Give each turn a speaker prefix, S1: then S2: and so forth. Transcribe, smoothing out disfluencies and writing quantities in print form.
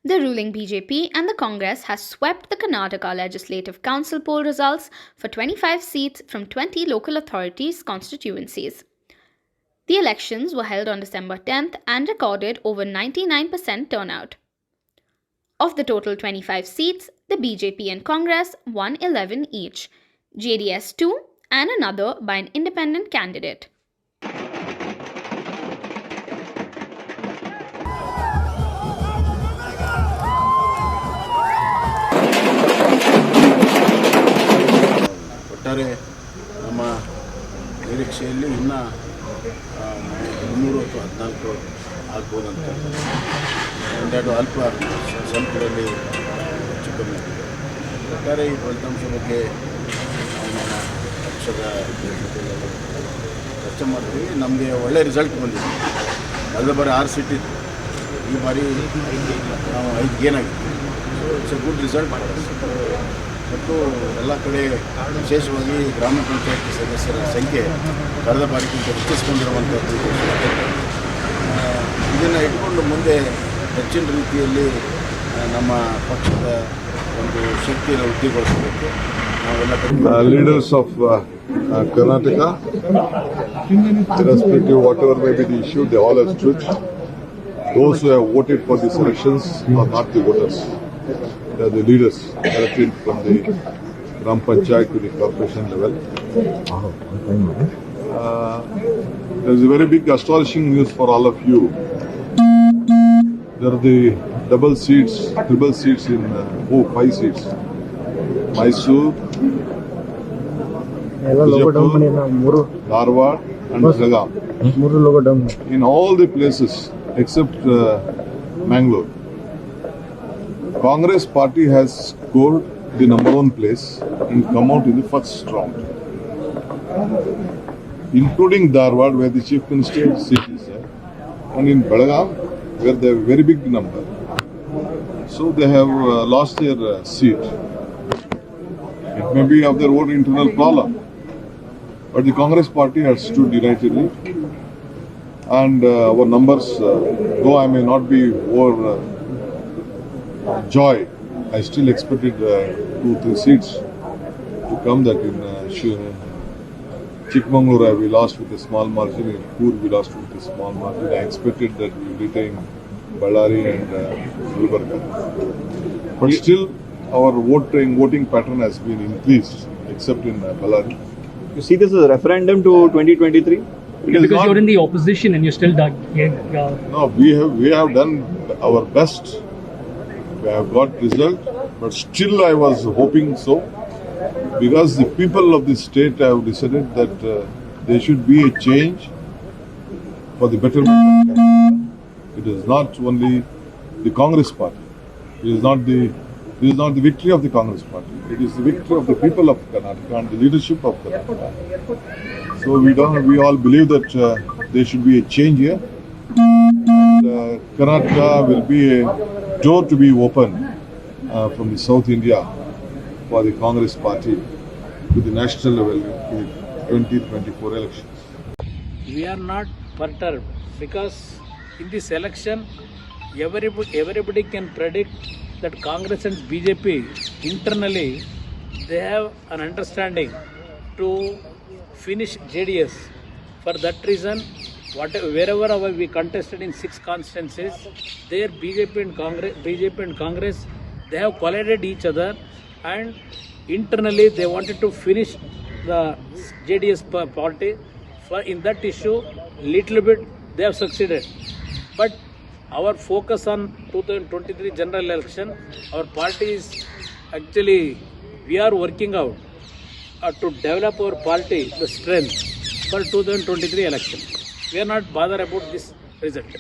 S1: The ruling BJP and the Congress has swept the Karnataka Legislative Council poll results for 25 seats from 20 local authorities' constituencies. The elections were held on December 10th and recorded over 99% turnout. Of the total 25 seats, the BJP and Congress won 11 each, JDS 2 and another by an independent candidate.
S2: ಒಟ್ಟಾರೆ ನಮ್ಮ ನಿರೀಕ್ಷೆಯಲ್ಲಿ ಇನ್ನೂ 300 ಅಥವಾ 14 ಆಗ್ಬೋದಂತ ಒಂದೆರಡು ಅಲ್ಪ ಸ್ವಲ್ಪದಲ್ಲಿ ಹೆಚ್ಚು ಕಮ್ಮಿ ಆಗಿದೆ. ಒಟ್ಟಾರೆ ಈ ಫಲಿತಾಂಶ ಬಗ್ಗೆ ನಮ್ಮ ಪಕ್ಷದ ಜೊತೆಗೆಲ್ಲ ಚರ್ಚೆ ಮಾಡ್ತೀವಿ. ನಮಗೆ ಒಳ್ಳೆ ರಿಸಲ್ಟ್ ಬಂದಿದೆ. ಕಳೆದ ಬಾರಿ 6 ಸೀಟ್ ಇತ್ತು, ಈ ಬಾರಿ ನಾವು 5 ಗೇನ್ ಆಗಿದ್ವಿ. So it's a good result ಮತ್ತು ಎಲ್ಲ ಕಡೆ ವಿಶೇಷವಾಗಿ ಗ್ರಾಮ ಪಂಚಾಯತ್ ಸದಸ್ಯರ ಸಂಖ್ಯೆ ಕಳೆದ ಬಾರಿಗಿಂತ ಹೆಚ್ಚಿಸಿಕೊಂಡಿರುವಂಥದ್ದು. ಇದನ್ನು ಇಟ್ಕೊಂಡು ಮುಂದೆ ಹೆಚ್ಚಿನ ರೀತಿಯಲ್ಲಿ ನಮ್ಮ ಪಕ್ಷದ ಒಂದು ಶಕ್ತಿಯನ್ನು ವೃದ್ಧಿಗೊಳಿಸಬೇಕು. ನಾವೆಲ್ಲ
S3: leaders of Karnataka, irrespective whatever may be the issue, they all have stood. Those who have voted for these elections are not the voters. They are the leaders elected from the Gram Panchayat to the corporation level. There is a very big astonishing news for all of you. There are the double seats, triple seats in 5 seats. Mysore, Vijayapur, Dharwad and Belgaum. In all the places except Mangalore, Congress party has scored the number 1 place and come out in the first round, including Dharwad where the Chief Minister's seat is there, and in Belgaum where they have a very big number. So they have lost their seat. It may be of their own internal problem, but the Congress party has stood unitedly, and our numbers, though I may not be over joy, I still expected 2-3 seats to come. That in Chikmagalur we lost with a small margin, in Koor we lost with a small margin. I expected that we retain Ballari and Gulbarga, but still our voting pattern has been increased, except in Ballari.
S4: You see this as a referendum to 2023?
S5: Because you're in the opposition and you're still
S3: No, we have done our best. We have got result, but still I was hoping so, because the people of the state have decided that there should be a change for the betterment of Karnataka. It is not only the Congress party. It is not the victory of the Congress party. It is the victory of the people of Karnataka and the leadership of Karnataka. So we all believe that there should be a change here. And, Karnataka will be a door to be opened from the South India for the Congress party to the national level in the 2024 elections.
S6: We are not perturbed because in this election everybody can predict that Congress and BJP internally they have an understanding to finish JDS. For that reason, wherever we contested in 6 constituencies, there BJP and Congress they have collided each other, and internally they wanted to finish the JDS party. For in that issue, little bit they have succeeded. But our focus on 2023 general election, our party is actually we are working out to develop our party the strength for 2023 election. We are not bothered about this result.